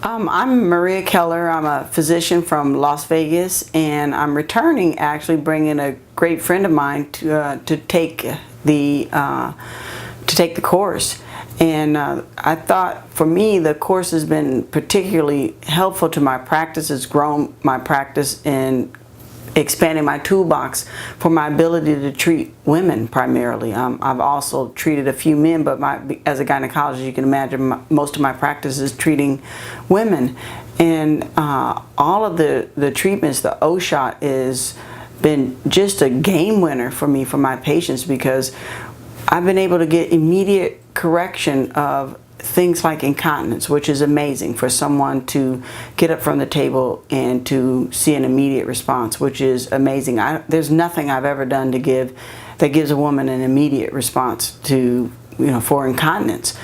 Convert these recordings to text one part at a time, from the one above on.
I'm Maria Keller. I'm a physician from Las Vegas, and I'm returning, actually bringing a great friend of mine to take the course. And I thought, for me, the course has been particularly helpful to my practice. It's grown my practice and expanding my toolbox for my ability to treat women primarily. I've also treated a few men, but as a gynecologist, you can imagine most of my practice is treating women. And all of the treatments, the O-shot has been just a game winner for me, for my patients, because I've been able to get immediate correction of things like incontinence, which is amazing for someone to get up from the table and to see an immediate response, which is amazing. There's nothing I've ever done that gives a woman an immediate response to, for incontinence.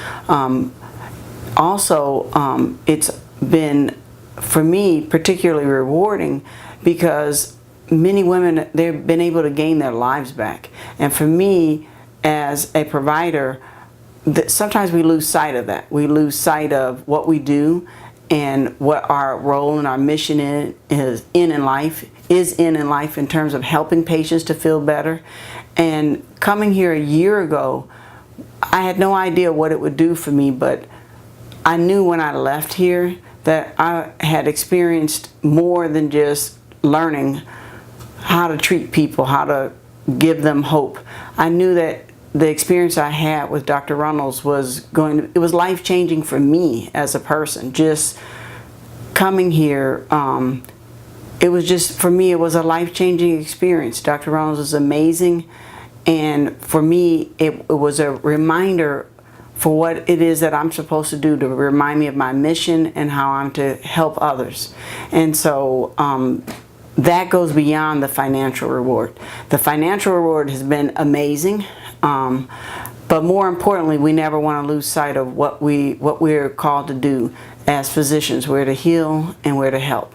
It's been, for me, particularly rewarding because many women, they've been able to gain their lives back. And for me, as a provider, sometimes we lose sight of that. We lose sight of what we do and what our role and our mission is in life in terms of helping patients to feel better. And coming here a year ago, I had no idea what it would do for me, but I knew when I left here that I had experienced more than just learning how to treat people, how to give them hope. I knew that the experience I had with Dr. Runels it was life-changing for me as a person. Just coming here, it was just, for me, it was a life-changing experience. Dr. Runels is amazing, and for me, it was a reminder for what it is that I'm supposed to do, to remind me of my mission and how I'm to help others. And so that goes beyond the financial reward. The financial reward has been amazing. But more importantly, we never want to lose sight of what we're called to do as physicians. We're to heal and we're to help.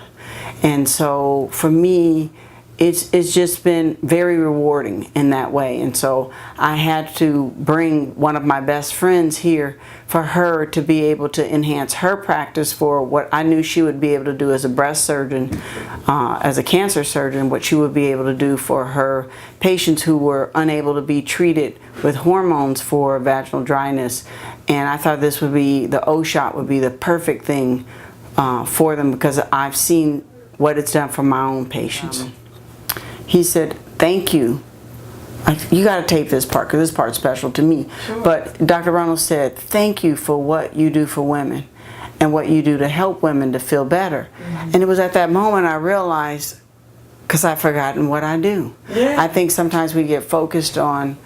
And so for me, it's just been very rewarding in that way. And so I had to bring one of my best friends here for her to be able to enhance her practice for what I knew she would be able to do as a breast surgeon, as a cancer surgeon, what she would be able to do for her patients who were unable to be treated with hormones for vaginal dryness. And I thought the O-shot would be the perfect thing for them, because I've seen what it's done for my own patients. He said, "Thank you. You got to tape this part because this part's special to me." Sure. But Dr. Runels said, "Thank you for what you do for women and what you do to help women to feel better." Mm-hmm. And it was at that moment I realized, because I've forgotten what I do. Yeah. I think sometimes we get focused on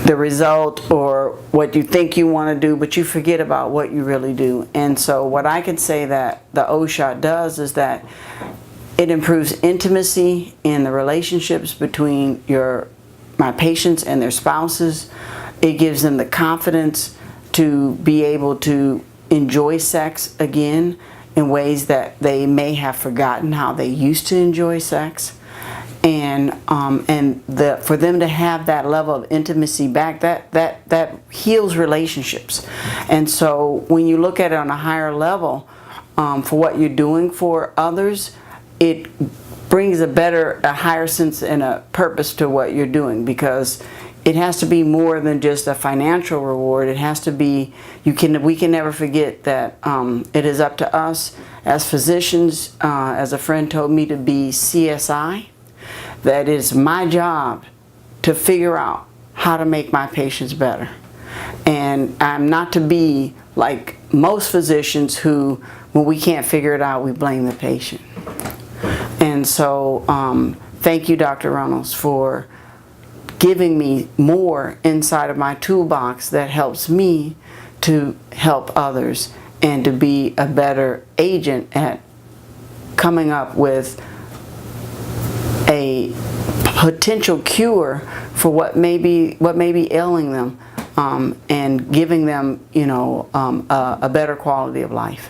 the result or what you think you want to do, but you forget about what you really do. And so what I could say that the O-shot does is that it improves intimacy in the relationships between my patients and their spouses. It gives them the confidence to be able to enjoy sex again in ways that they may have forgotten how they used to enjoy sex. And for them to have that level of intimacy back, that heals relationships. And so when you look at it on a higher level, for what you're doing for others, it brings a higher sense and a purpose to what you're doing, because it has to be more than just a financial reward. It has to be, we can never forget that it is up to us as physicians, as a friend told me, to be CSI. That it's my job to figure out how to make my patients better. And I'm not to be like most physicians who, when we can't figure it out, we blame the patient. And so thank you, Dr. Runels, for giving me more inside of my toolbox that helps me to help others and to be a better agent at coming up with a potential cure for what may be ailing them, and giving them, a better quality of life.